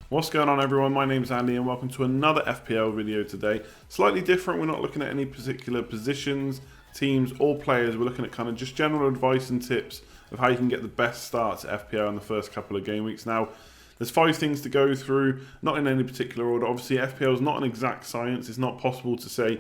What's going on, everyone? My name's Andy and welcome to another FPL video today. Slightly different, we're not looking at any particular positions, teams or players. We're looking at kind of just general advice and tips of how you can get the best starts at FPL in the first couple of game weeks. Now, there's 5 things to go through, not in any particular order. Obviously, FPL is not an exact science. It's not possible to say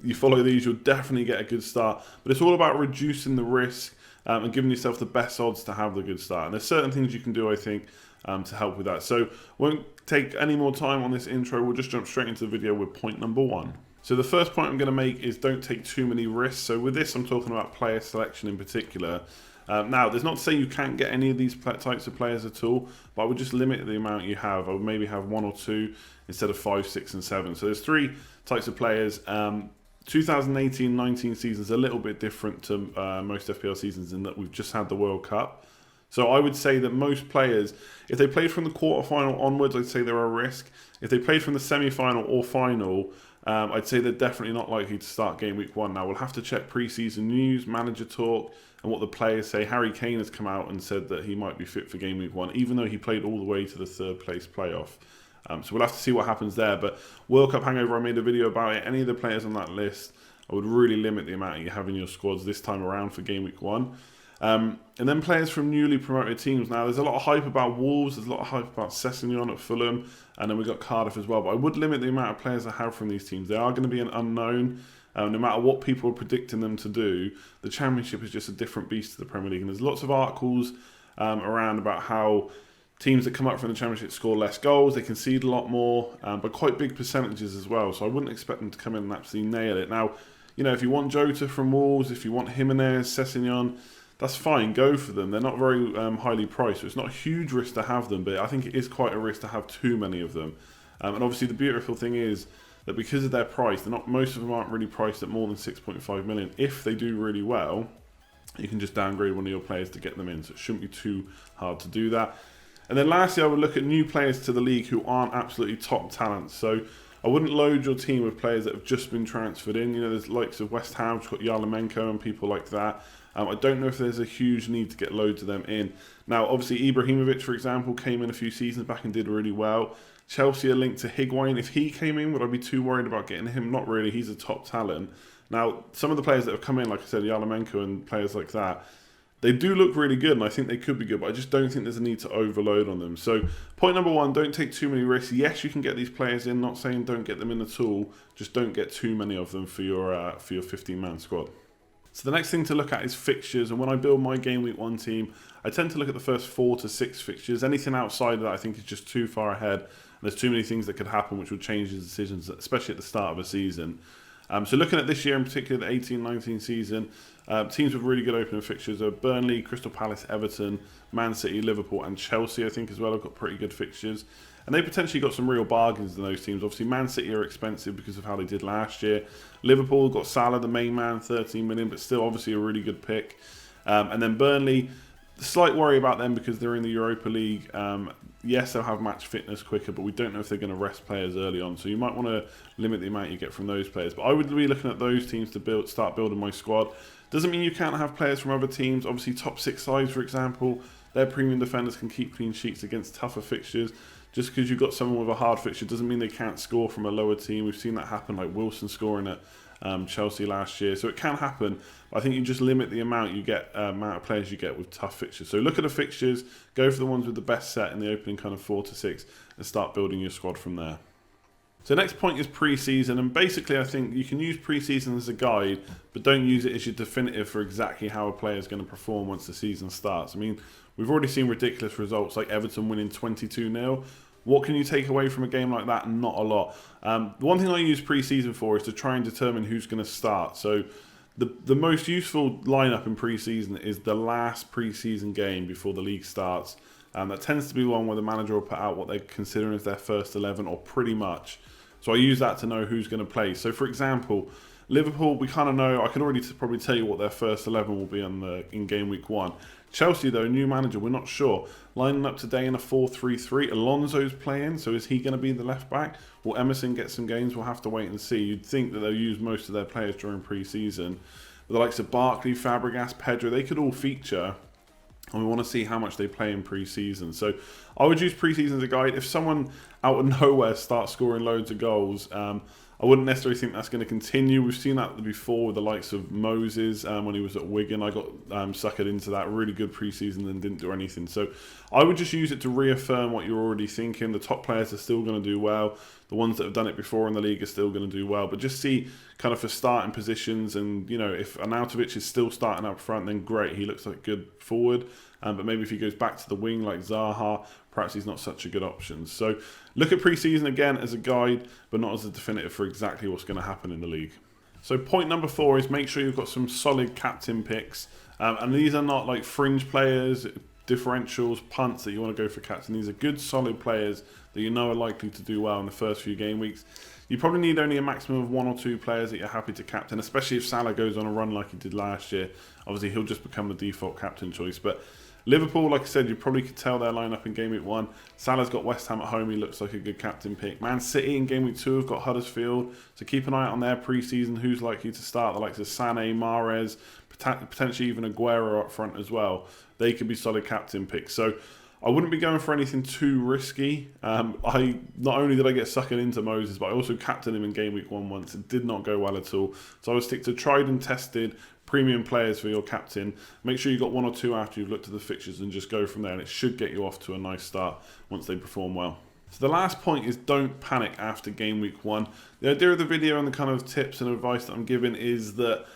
you follow these, you'll definitely get a good start. But it's all about reducing the risk and giving yourself the best odds to have the good start. And there's certain things you can do, I think, to help with that. So won't take any more time on this intro. We'll just jump straight into the video with point number 1. So the first point I'm going to make is don't take too many risks. So with this, I'm talking about player selection in particular. Now, there's not to say you can't get any of these types of players at all, but I would just limit the amount you have. I would maybe have 1 or 2 instead of 5, 6 and 7. So there's 3 types of players. 2018-19 season's a little bit different to most FPL seasons in that we've just had the World Cup. So I would say that most players, if they played from the quarterfinal onwards, I'd say they're a risk. If they played from the semi-final or final, I'd say they're definitely not likely to start game week 1. Now, we'll have to check pre-season news, manager talk, and what the players say. Harry Kane has come out and said that he might be fit for game week 1, even though he played all the way to the 3rd place playoff. So we'll have to see what happens there. But World Cup hangover, I made a video about it. Any of the players on that list, I would really limit the amount you have in your squads this time around for game week 1. And then players from newly promoted teams. Now, there's a lot of hype about Wolves, there's a lot of hype about Sessegnon at Fulham, and then we've got Cardiff as well. But I would limit the amount of players I have from these teams. They are going to be an unknown. No matter what people are predicting them to do, the Championship is just a different beast to the Premier League. And there's lots of articles around about how teams that come up from the Championship score less goals, they concede a lot more, but quite big percentages as well. So I wouldn't expect them to come in and absolutely nail it. Now, you know, if you want Jota from Wolves, if you want Jimenez, Sessegnon, that's fine, go for them. They're not very highly priced, so it's not a huge risk to have them, but I think it is quite a risk to have too many of them. And obviously the beautiful thing is that because of their price, most of them aren't really priced at more than 6.5 million. If they do really well, you can just downgrade one of your players to get them in, so it shouldn't be too hard to do that. And then lastly, I would look at new players to the league who aren't absolutely top talents. So I wouldn't load your team with players that have just been transferred in. You know, there's likes of West Ham, which got Yarmolenko and people like that. I don't know if there's a huge need to get loads of them in. Now, obviously, Ibrahimovic, for example, came in a few seasons back and did really well. Chelsea are linked to Higuain. If he came in, would I be too worried about getting him? Not really. He's a top talent. Now, some of the players that have come in, like I said, Yarmolenko and players like that, they do look really good, and I think they could be good, but I just don't think there's a need to overload on them. So, point number 1, don't take too many risks. Yes, you can get these players in. Not saying don't get them in at all. Just don't get too many of them for your 15-man squad. So the next thing to look at is fixtures, and when I build my game week 1 team, I tend to look at the first 4 to 6 fixtures. Anything outside of that I think is just too far ahead, and there's too many things that could happen which would change the decisions, especially at the start of a season. So looking at this year in particular, the 18-19 season, teams with really good opening fixtures are Burnley, Crystal Palace, Everton, Man City, Liverpool and Chelsea, I think as well have got pretty good fixtures. And they potentially got some real bargains in those teams. Obviously, Man City are expensive because of how they did last year. Liverpool got Salah, the main man, 13 million, but still obviously a really good pick. And then Burnley, slight worry about them because they're in the Europa League. Yes, they'll have match fitness quicker, but we don't know if they're going to rest players early on. So you might want to limit the amount you get from those players. But I would be looking at those teams to start building my squad. Doesn't mean you can't have players from other teams. Obviously, top 6 sides, for example, their premium defenders can keep clean sheets against tougher fixtures. Just because you've got someone with a hard fixture doesn't mean they can't score from a lower team. We've seen that happen, like Wilson scoring at Chelsea last year. So it can happen. I think you just limit the amount you get, amount of players you get with tough fixtures. So look at the fixtures, go for the ones with the best set in the opening kind of 4 to 6 and start building your squad from there. So next point is pre-season, and basically I think you can use pre-season as a guide, but don't use it as your definitive for exactly how a player is going to perform once the season starts. I mean, we've already seen ridiculous results like Everton winning 22-0. What can you take away from a game like that? Not a lot. The one thing I use pre-season for is to try and determine who's going to start. So the most useful lineup in pre-season is the last pre-season game before the league starts. That tends to be one where the manager will put out what they're considering as their first 11 or pretty much. So I use that to know who's going to play. So for example, Liverpool, we kind of know, I can already probably tell you what their first 11 will be in game week 1. Chelsea, though, new manager, we're not sure. Lining up today in a 4-3-3. Alonso's playing, so is he going to be the left back? Will Emerson get some games? We'll have to wait and see. You'd think that they'll use most of their players during pre-season. But the likes of Barkley, Fabregas, Pedro, they could all feature. and we want to see how much they play in pre-season. So I would use pre-season as a guide. If someone out of nowhere starts scoring loads of goals, I wouldn't necessarily think that's going to continue. We've seen that before with the likes of Moses when he was at Wigan. I got suckered into that really good pre-season and didn't do anything. So I would just use it to reaffirm what you're already thinking. The top players are still going to do well. The ones that have done it before in the league are still going to do well. But just see kind of for starting positions, and if Arnautovic is still starting up front, then great. He looks like a good forward. But maybe if he goes back to the wing like Zaha, perhaps he's not such a good option. So look at pre-season again as a guide, but not as a definitive for exactly what's going to happen in the league. So point number 4 is make sure you've got some solid captain picks. And these are not like fringe players, differentials, punts that you want to go for captain. These are good, solid players that you know are likely to do well in the first few game weeks. You probably need only a maximum of 1 or 2 players that you're happy to captain, especially if Salah goes on a run like he did last year. Obviously, he'll just become the default captain choice. But Liverpool, like I said, you probably could tell their lineup in game week 1. Salah's got West Ham at home. He looks like a good captain pick. Man City in game week 2 have got Huddersfield. So keep an eye out on their pre-season. Who's likely to start? The likes of Sané, Mahrez, potentially even Aguero up front as well. They could be solid captain picks. So I wouldn't be going for anything too risky. I not only did I get suckered into Moses, but I also captained him in game week 1 once. It did not go well at all. So I would stick to tried and tested premium players for your captain. Make sure you've got 1 or 2 after you've looked at the fixtures and just go from there. And it should get you off to a nice start once they perform well. So the last point is don't panic after game week 1. The idea of the video and the kind of tips and advice that I'm giving is that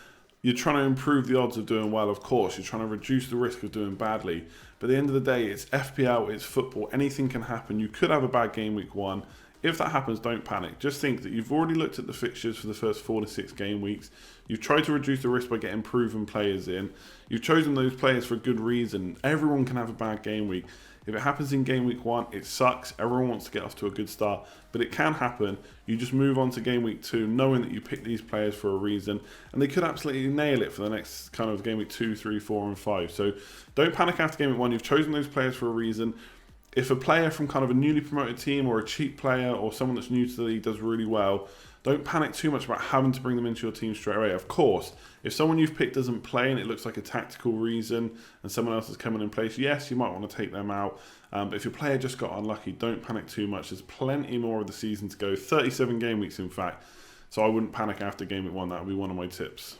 you're trying to improve the odds of doing well, of course. You're trying to reduce the risk of doing badly. But at the end of the day, it's FPL, it's football. Anything can happen. You could have a bad game week 1. If that happens, don't panic. Just think that you've already looked at the fixtures for the first 4 to 6 game weeks. You've tried to reduce the risk by getting proven players in. You've chosen those players for a good reason. Everyone can have a bad game week. If it happens in game week 1, it sucks. Everyone wants to get off to a good start, but it can happen. You just move on to game week 2, knowing that you picked these players for a reason, and they could absolutely nail it for the next kind of game week 2, 3, 4, and 5. So don't panic after game week 1. You've chosen those players for a reason. If a player from kind of a newly promoted team or a cheap player or someone that's new to the league does really well, don't panic too much about having to bring them into your team straight away. Of course, if someone you've picked doesn't play and it looks like a tactical reason and someone else is coming in place, yes, you might want to take them out. But if your player just got unlucky, don't panic too much. There's plenty more of the season to go, 37 game weeks in fact. So I wouldn't panic after game week 1. That would be one of my tips.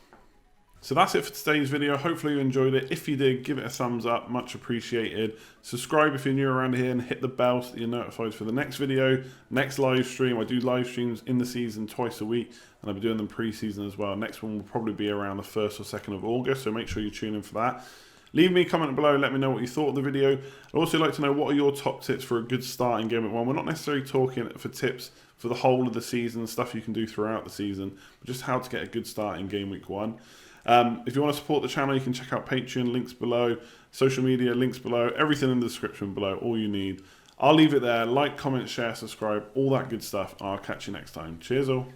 So that's it for today's video. Hopefully you enjoyed it. If you did, give it a thumbs up, much appreciated. Subscribe if you're new around here and hit the bell so that you're notified for the next video, next live stream. I do live streams in the season twice a week, and I'll be doing them pre-season as well. Next one will probably be around the 1st or 2nd of August, so make sure you tune in for that. Leave me a comment below, let me know what you thought of the video. I'd also like to know what are your top tips for a good start in game week 1. We're not necessarily talking for tips for the whole of the season, stuff you can do throughout the season, but just how to get a good start in game week 1. If you want to support the channel, you can check out Patreon, links below, social media, links below, everything in the description below, all you need. I'll leave it there. Like, comment, share, subscribe, all that good stuff. I'll catch you next time. Cheers all.